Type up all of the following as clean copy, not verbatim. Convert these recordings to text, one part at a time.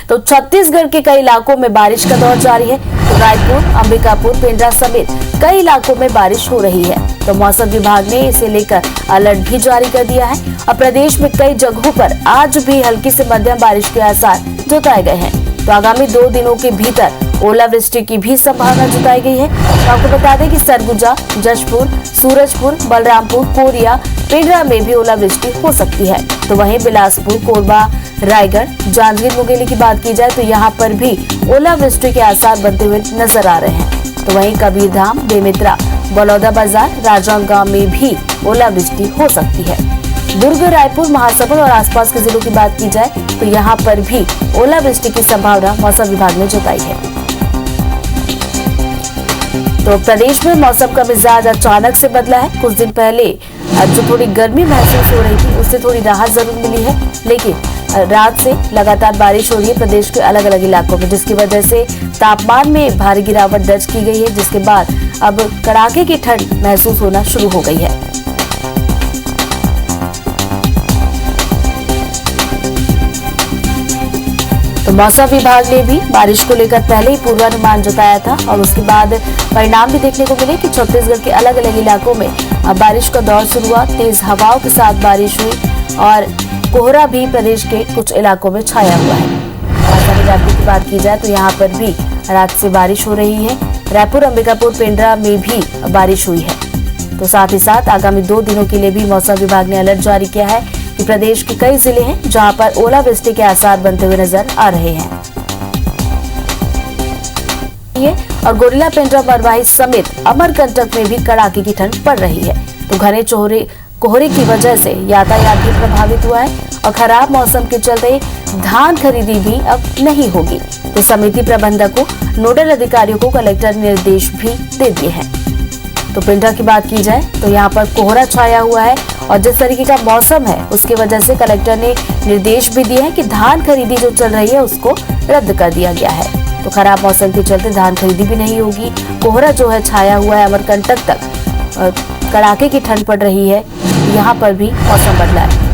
तो छत्तीसगढ़ के कई इलाकों में बारिश का दौर जारी है। तो रायपुर, अंबिकापुर, पेंड्रा समेत कई इलाकों में बारिश हो रही है। तो मौसम विभाग ने इसे लेकर अलर्ट भी जारी कर दिया है और प्रदेश में कई जगहों पर आज भी हल्की से मध्यम बारिश के आसार जताए गए हैं। तो आगामी 2 दिनों के भीतर ओलावृष्टि की भी संभावना जताई गई है। तो आपको बता दें कि सरगुजा, जशपुर, सूरजपुर, बलरामपुर, कोरिया, पेंड्रा में भी ओलावृष्टि हो सकती है। तो वहीं बिलासपुर, कोरबा, रायगढ़, जांजगीर, मुंगेली की बात की जाए तो यहाँ पर भी ओलावृष्टि के आसार बनते हुए नजर आ रहे हैं। तो वहीं कबीरधाम, बेमेतरा, बलौदाबाजार, राजनांदगांव में भी ओलावृष्टि हो सकती है। दुर्ग, रायपुर, महासमुंद और आसपास के जिलों की बात की जाए तो यहाँ पर भी ओलावृष्टि की संभावना मौसम विभाग ने जताई है। तो प्रदेश में मौसम का मिजाज अचानक से बदला है। कुछ दिन पहले जो थोड़ी गर्मी महसूस हो रही थी उससे थोड़ी राहत जरूर मिली है, लेकिन रात से लगातार बारिश हो रही है प्रदेश के अलग अलग इलाकों में, जिसकी वजह से तापमान में भारी गिरावट दर्ज की गई है, जिसके बाद अब कड़ाके की ठंड महसूस होना शुरू हो गई है। तो मौसम विभाग ने भी बारिश को लेकर पहले ही पूर्वानुमान जताया था और उसके बाद परिणाम भी देखने को मिले कि छत्तीसगढ़ के अलग अलग इलाकों में बारिश का दौर शुरू हुआ। तेज हवाओं के साथ बारिश हुई और कोहरा भी प्रदेश के कुछ इलाकों में छाया हुआ है। राजधानी रायपुर की बात की जाए तो यहाँ पर भी रात से बारिश हो रही है। रायपुर, अंबिकापुर, पेंड्रा में भी बारिश हुई है। तो साथ ही साथ आगामी 2 दिनों के लिए भी मौसम विभाग ने अलर्ट जारी किया है कि प्रदेश के कई जिले हैं जहां पर ओलावृष्टि के आसार बनते हुए नजर आ रहे हैं। और गोरिल्ला, पेंड्रा, मरवाही समेत अमरकंटक में भी कड़ाके की ठंड पड़ रही है। तो घने कोहरे की वजह से यातायात भी प्रभावित हुआ है और खराब मौसम के चलते धान खरीदी भी अब नहीं होगी। तो समिति प्रबंधक को, नोडल अधिकारियों को कलेक्टर ने निर्देश भी दे दिए हैं। तो पेंड्रा की बात की जाए तो यहाँ पर कोहरा छाया हुआ है और जिस तरीके का मौसम है उसकी वजह से कलेक्टर ने निर्देश भी दिए हैं कि धान खरीदी जो चल रही है उसको रद्द कर दिया गया है। तो खराब मौसम के चलते धान खरीदी भी नहीं होगी। कोहरा जो है छाया हुआ है अमरकंटक तक, कड़ाके की ठंड पड़ रही है। यहाँ पर भी मौसम बदला है।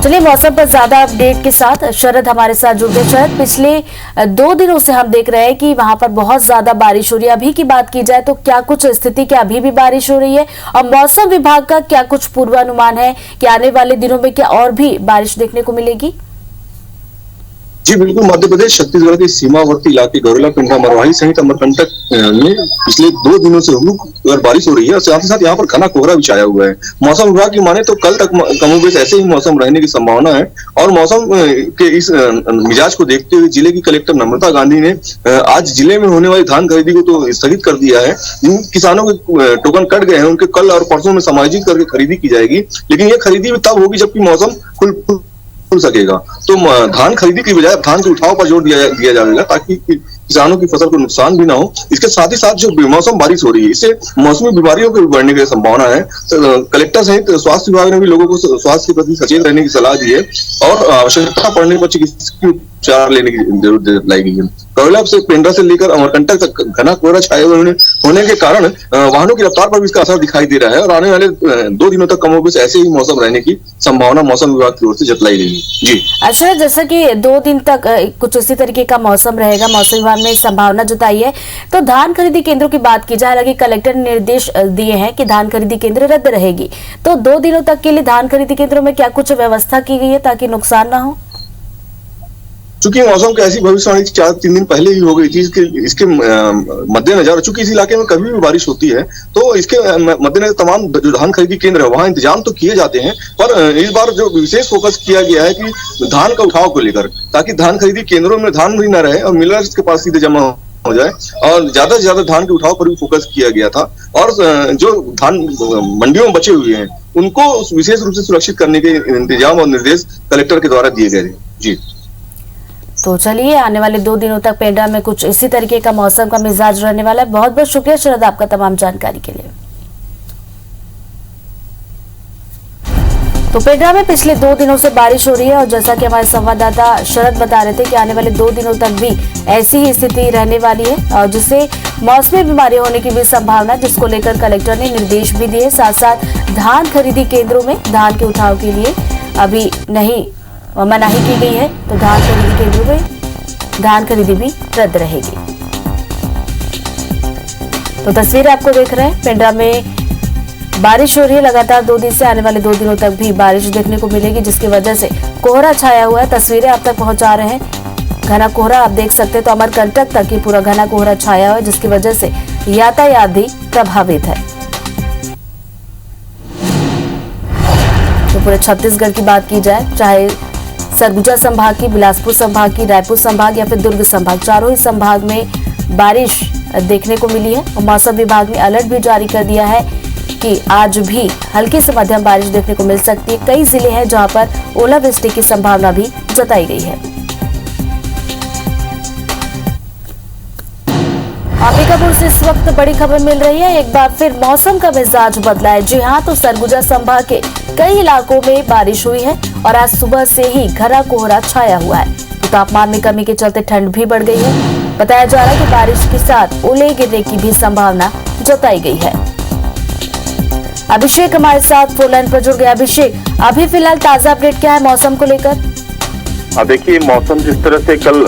चलिए मौसम पर ज्यादा अपडेट के साथ शरद हमारे साथ जुड़ गए। शरद, पिछले 2 दिनों से हम देख रहे हैं कि वहां पर बहुत ज्यादा बारिश हो रही है। अभी की बात की जाए तो क्या कुछ स्थिति, क्या अभी भी बारिश हो रही है और मौसम विभाग का क्या कुछ पूर्वानुमान है कि आने वाले दिनों में क्या और भी बारिश देखने को मिलेगी? जी बिल्कुल, मध्य प्रदेश छत्तीसगढ़ के सीमावर्ती इलाके गोरिल्ला, पेंड्रा, मरवाही सहित अमरकंटक में पिछले 2 दिनों से रुक बारिश हो रही है और साथ ही साथ यहाँ पर घना कोहरा भी छाया हुआ है। मौसम विभाग की माने तो कल तक कमोबेश ऐसे ही मौसम रहने की संभावना है और मौसम के इस मिजाज को देखते हुए जिले की कलेक्टर नम्रता गांधी ने आज जिले में होने वाली धान खरीदी को तो स्थगित कर दिया है। जिन किसानों के टोकन कट गए हैं उनके कल और परसों में समायोजित करके खरीदी की जाएगी, लेकिन ये खरीदी भी तब होगी जबकि मौसम खुल सकेगा। तो धान खरीदी की बजाय धान के उठाव पर जोर दिया जाएगा ताकि किसानों की फसल को नुकसान भी ना हो। इसके साथ ही साथ जो बेमौसम बारिश हो रही है इससे मौसमी बीमारियों के बढ़ने की संभावना है। तो कलेक्टर सहित स्वास्थ्य विभाग ने भी लोगों को स्वास्थ्य के प्रति सचेत रहने की सलाह दी है और आवश्यकता पड़ने पर चिकित्सकीय उपचार लेने की जरूरत दिलाई गई है। गोरिल्ला से पेंड्रा से लेकर अमरकंटक तक घना कोहरा छाए हुए होने के कारण वाहनों की रफ्तार पर भी इसका असर दिखाई दे रहा है और आने वाले 2 दिनों तक कमोबेश ऐसे ही मौसम रहने की संभावना मौसम विभाग की ओर से जतलाई गई है। जी अच्छा, जैसा कि 2 दिन तक कुछ इसी तरीके का मौसम रहेगा, मौसम विभाग ने संभावना जताई है। तो धान खरीदी केंद्रों की बात की जाए, हालांकि कलेक्टर ने निर्देश दिए हैं कि धान खरीदी केंद्र रद्द रहेगी। तो 2 दिनों तक के लिए धान खरीदी केंद्रों में क्या कुछ व्यवस्था की गई है ताकि नुकसान ना हो? चूंकि मौसम की ऐसी भविष्यवाणी 4-3 दिन पहले ही हो गई थी, इसके मद्देनजर चूंकि इस इलाके में कभी भी बारिश होती है तो इसके मद्देनजर तमाम जो धान खरीदी केंद्र है वहां इंतजाम तो किए जाते हैं, पर इस बार जो विशेष फोकस किया गया है कि धान का उठाव को लेकर, ताकि धान खरीदी केंद्रों में धान भी न रहे और मिलर्स के पास सीधे जमा हो जाए और ज्यादा से ज्यादा धान के उठाव पर भी फोकस किया गया था। और जो धान मंडियों में बचे हुए हैं उनको विशेष रूप से सुरक्षित करने के इंतजाम और निर्देश कलेक्टर के द्वारा दिए गए थे। जी तो चलिए, आने वाले 2 दिनों तक पेंड्रा में कुछ इसी तरीके का मौसम का मिजाज रहने वाला है। बहुत बहुत शुक्रिया शरद आपका तमाम जानकारी के लिए। तो पेंड्रा में पिछले 2 दिनों से बारिश हो रही है और जैसा कि हमारे संवाददाता शरद बता रहे थे कि आने वाले 2 दिनों तक भी ऐसी ही स्थिति रहने वाली है और जिससे मौसमी बीमारी होने की भी संभावना, जिसको लेकर कलेक्टर ने निर्देश भी दिए। साथ साथ धान खरीदी केंद्रों में धान के उठाव के लिए अभी नहीं मनाही की गई है, तो धान खरीदी भी रद्द रहेगी। तो तस्वीर आपको देख रहे हैं, पेंड्रा में बारिश हो रही है लगातार 2 दिन से। आने वाले 2 दिनों तक भी बारिश देखने को मिलेगी, जिसकी वजह से कोहरा छाया हुआ है। तस्वीरें आप तक पहुंचा रहे हैं, घना कोहरा आप देख सकते हैं। तो अमरकंटक तक ही पूरा घना कोहरा छाया हुआ है, जिसकी वजह से यातायात भी प्रभावित है। तो पूरे छत्तीसगढ़ की बात की जाए, चाहे सरगुजा संभाग की, बिलासपुर संभाग की, रायपुर संभाग या फिर दुर्ग संभाग, चारों ही संभाग में बारिश देखने को मिली है। और मौसम विभाग ने अलर्ट भी जारी कर दिया है कि आज भी हल्की से मध्यम बारिश देखने को मिल सकती है। कई जिले हैं जहां पर ओलावृष्टि की संभावना भी जताई गई है। अंबिकापुर से इस वक्त बड़ी खबर मिल रही है, एक बार फिर मौसम का मिजाज बदला है। जी हां, तो सरगुजा संभाग के कई इलाकों में बारिश हुई है और आज सुबह से ही घना कोहरा छाया हुआ है। तो तापमान में कमी के चलते ठंड भी बढ़ गई है। बताया जा रहा है कि बारिश के साथ ओले गिरने की भी संभावना जताई गई है। अभिषेक हमारे साथ फोन लाइन पर जुड़ गया। अभिषेक, अभी फिलहाल ताजा अपडेट क्या है मौसम को लेकर? देखिए, मौसम जिस तरह से कल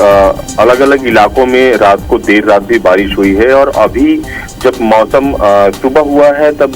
अलग अलग इलाकों में रात को देर रात भी बारिश हुई है और अभी जब मौसम सुबह हुआ है तब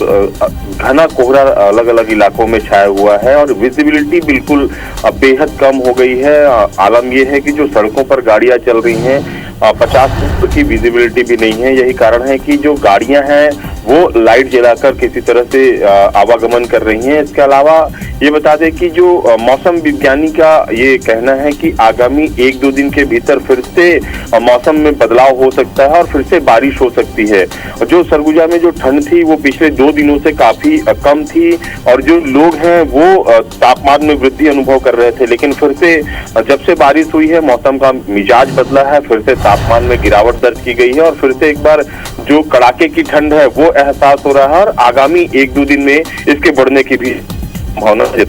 घना कोहरा अलग अलग इलाकों में छाया हुआ है और विजिबिलिटी बिल्कुल बेहद कम हो गई है। आलम यह है कि जो सड़कों पर गाड़ियां चल रही हैं 50 फुट की विजिबिलिटी भी नहीं है। यही कारण है कि जो गाड़ियां हैं वो लाइट जलाकर किसी तरह से आवागमन कर रही हैं। इसके अलावा ये बता दें कि जो मौसम विज्ञानी का ये कहना है कि आगामी 1-2 दिन के भीतर फिर से मौसम में बदलाव हो सकता है और फिर से बारिश हो सकती है। जो सरगुजा में जो ठंड थी वो पिछले 2 दिनों से काफी कम थी और जो लोग हैं वो तापमान में वृद्धि अनुभव कर रहे थे, लेकिन फिर से जब से बारिश हुई है मौसम का मिजाज बदला है, फिर से तापमान में गिरावट दर्ज की गई है और फिर से एक बार जो कड़ाके की ठंड है वो एहसास हो रहा है और आगामी 1-2 दिन में इसके बढ़ने की भी संभावना है।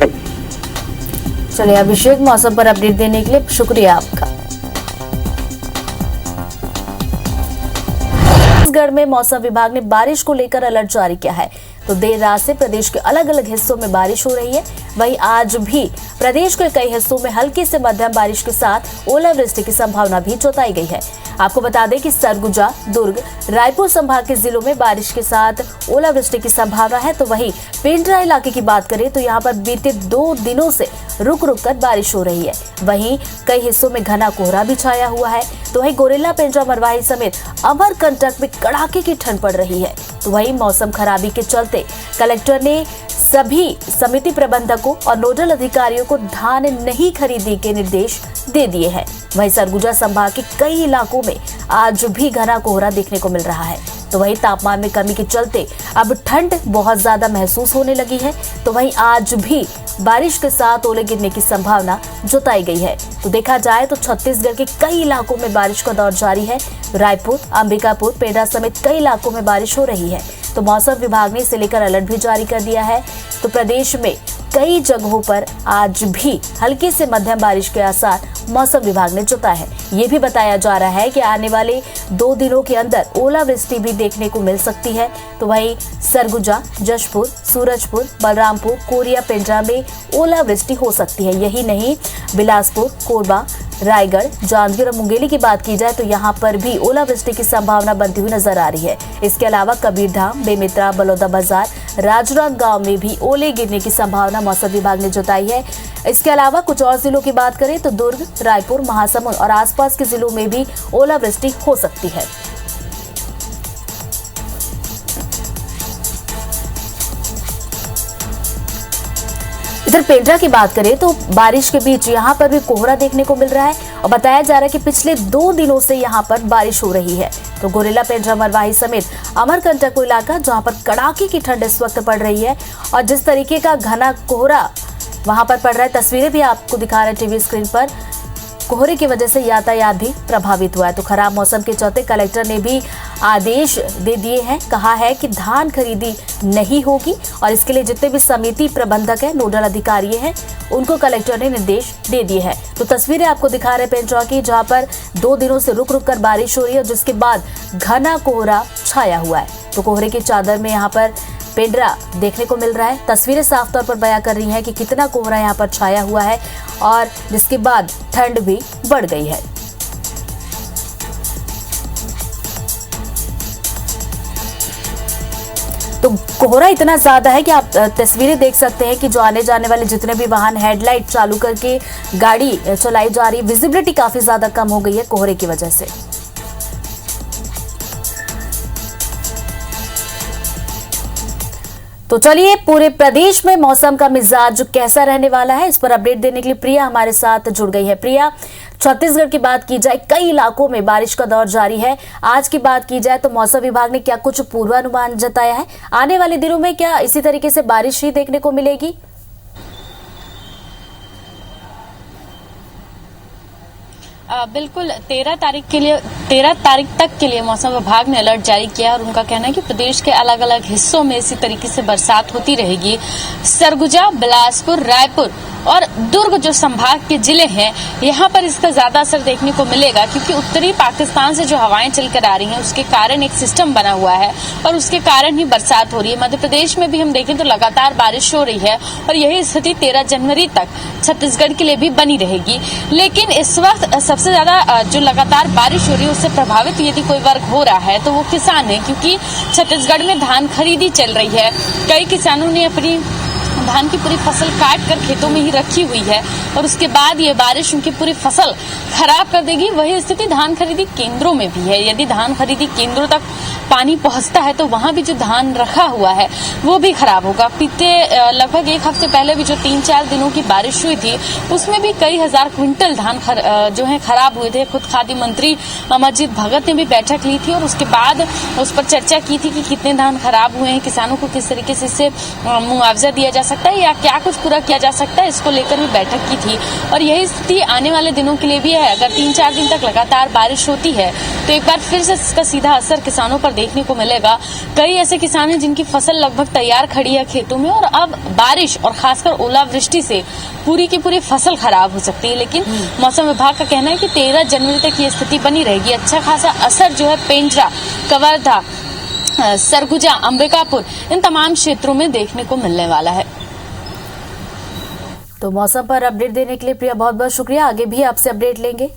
चलिए अभिषेक, मौसम पर अपडेट देने के लिए शुक्रिया आपका। छत्तीसगढ़ में मौसम विभाग ने बारिश को लेकर अलर्ट जारी किया है। तो देर रात से प्रदेश के अलग अलग हिस्सों में बारिश हो रही है। वहीं आज भी प्रदेश के कई हिस्सों में हल्की से मध्यम बारिश के साथ ओलावृष्टि की संभावना भी जताई गई है। आपको बता दें कि सरगुजा, दुर्ग, रायपुर संभाग के जिलों में बारिश के साथ ओलावृष्टि की संभावना है। तो वहीं पेंड्रा इलाके की बात करें तो यहाँ पर बीते 2 दिनों से रुक रुक कर बारिश हो रही है। वहीं कई हिस्सों में घना कोहरा भी छाया हुआ है। तो वहीं गोरेला, पेंड्रा, मरवाही समेत अमरकंटक में कड़ाके की ठंड पड़ रही है। तो वहीं मौसम खराबी के चलते कलेक्टर ने सभी समिति प्रबंधकों और नोडल अधिकारियों को धान नहीं खरीदी के निर्देश दे दिए हैं। वहीं सरगुजा संभाग के कई इलाकों में आज भी घना कोहरा देखने को मिल रहा है। तो वहीं तापमान में कमी के चलते अब ठंड बहुत ज्यादा महसूस होने लगी है। तो वहीं आज भी बारिश के साथ ओले गिरने की संभावना जताई गई है। तो देखा जाए तो छत्तीसगढ़ के कई इलाकों में बारिश का दौर जारी है। रायपुर, अंबिकापुर, पेंड्रा समेत कई इलाकों में बारिश हो रही है। तो मौसम विभाग ने इसे लेकर अलर्ट भी जारी कर दिया है। तो प्रदेश में कई जगहों पर आज भी हल्की से मध्यम बारिश के आसार मौसम विभाग ने जताया है। ये भी बताया जा रहा है कि आने वाले 2 दिनों के अंदर ओलावृष्टि भी देखने को मिल सकती है। तो वहीं सरगुजा, जशपुर, सूरजपुर, बलरामपुर, कोरिया, पेंड्रा में ओलावृष्टि हो सकती है। यही नहीं, बिलासपुर, कोरबा, रायगढ़, जांजगीर और मुंगेली की बात की जाए तो यहाँ पर भी ओलावृष्टि की संभावना बनती हुई नजर आ रही है। इसके अलावा कबीरधाम, बेमित्रा, बलौदाबाजार, राजनांदगांव गांव में भी ओले गिरने की संभावना मौसम विभाग ने जताई है। इसके अलावा कुछ और जिलों की बात करें तो दुर्ग, रायपुर, महासमुंद और आसपास के जिलों में भी ओलावृष्टि हो सकती है। इधर पेंड्रा की बात करें तो बारिश के बीच यहाँ पर भी कोहरा देखने को मिल रहा है और बताया जा रहा है कि पिछले 2 दिनों से यहाँ पर बारिश हो रही है। तो गोरेला, पेंड्रा, मरवाही समेत अमरकंटक को इलाका जहाँ पर कड़ाके की ठंड इस वक्त पड़ रही है और जिस तरीके का घना कोहरा वहां पर पड़ रहा है, तस्वीरें भी आपको दिखा रहे हैं टीवी स्क्रीन पर। कोहरे की वजह से यातायात भी प्रभावित हुआ है। तो खराब मौसम के चलते कलेक्टर ने भी आदेश दे दिए हैं। कहा है कि धान खरीदी नहीं होगी और इसके लिए जितने भी समिति प्रबंधक हैं, नोडल अधिकारी हैं, उनको कलेक्टर ने निर्देश दे दिए हैं। तो तस्वीरें आपको दिखा रहे पेंड्रा की, जहां पर 2 दिनों से रुक रुक कर बारिश हो रही है, जिसके बाद घना कोहरा छाया हुआ है। तो कोहरे की चादर में यहाँ पर पेंड्रा देखने को मिल रहा है। तस्वीरें साफ तौर पर बयां कर रही हैं कि कितना कोहरा यहाँ पर छाया हुआ है और जिसके बाद ठंड भी बढ़ गई है। तो कोहरा इतना ज्यादा है कि आप तस्वीरें देख सकते हैं कि जो आने जाने वाले जितने भी वाहन हेडलाइट चालू करके गाड़ी चलाई जा रही है, विजिबिलिटी काफी ज्यादा कम हो गई है कोहरे की वजह से। तो चलिए पूरे प्रदेश में मौसम का मिजाज कैसा रहने वाला है, इस पर अपडेट देने के लिए प्रिया हमारे साथ जुड़ गई है। प्रिया, छत्तीसगढ़ की बात की जाए, कई इलाकों में बारिश का दौर जारी है। आज की बात की जाए तो मौसम विभाग ने क्या कुछ पूर्वानुमान जताया है? आने वाले दिनों में क्या इसी तरीके से बारिश ही देखने को मिलेगी? बिल्कुल 13 तारीख तक के लिए मौसम विभाग ने अलर्ट जारी किया और उनका कहना है कि प्रदेश के अलग अलग हिस्सों में इसी तरीके से बरसात होती रहेगी। सरगुजा, बिलासपुर, रायपुर और दुर्ग जो संभाग के जिले हैं, यहाँ पर इसका ज्यादा असर देखने को मिलेगा क्योंकि उत्तरी पाकिस्तान से जो हवाएं चलकर आ रही हैं उसके कारण एक सिस्टम बना हुआ है और उसके कारण ही बरसात हो रही है। मध्य प्रदेश में भी हम देखें तो लगातार बारिश हो रही है और यही स्थिति 13 जनवरी तक छत्तीसगढ़ के लिए भी बनी रहेगी। लेकिन इस वक्त सबसे ज्यादा जो लगातार बारिश हो रही है उससे प्रभावित यदि कोई वर्ग हो रहा है तो वो किसान है, क्योंकि छत्तीसगढ़ में धान खरीदी चल रही है। कई किसानों ने अपनी धान की पूरी फसल काट कर खेतों में ही रखी हुई है और उसके बाद ये बारिश उनकी पूरी फसल खराब कर देगी। वही स्थिति धान खरीदी केंद्रों में भी है। यदि धान खरीदी केंद्रों तक पानी पहुंचता है तो वहां भी जो धान रखा हुआ है वो भी खराब होगा। बीते लगभग एक हफ्ते पहले भी जो 3-4 दिनों की बारिश हुई थी उसमें भी कई हजार क्विंटल धान जो है खराब हुए थे। खुद खाद्य मंत्री अमरजीत भगत ने भी बैठक ली थी और उसके बाद उस पर चर्चा की थी कि कितने धान खराब हुए हैं, किसानों को किस तरीके से इससे मुआवजा दिया जा सकता है या क्या कुछ पूरा किया जा सकता है, इसको लेकर भी बैठक की थी। और यही स्थिति आने वाले दिनों के लिए भी है। अगर 3-4 दिन तक लगातार बारिश होती है तो एक बार फिर से इसका सीधा असर किसानों पर देखने को मिलेगा। कई ऐसे किसान हैं जिनकी फसल लगभग तैयार खड़ी है खेतों में और अब बारिश और खासकर ओलावृष्टि से पूरी की पूरी फसल खराब हो सकती है। लेकिन मौसम विभाग का कहना है कि 13 जनवरी तक ये स्थिति बनी रहेगी। अच्छा खासा असर जो है पेंड्रा, कवर्धा, सरगुजा, अंबिकापुर इन तमाम क्षेत्रों में देखने को मिलने वाला है। तो मौसम पर अपडेट देने के लिए प्रिया बहुत बहुत शुक्रिया। आगे भी आपसे अपडेट लेंगे।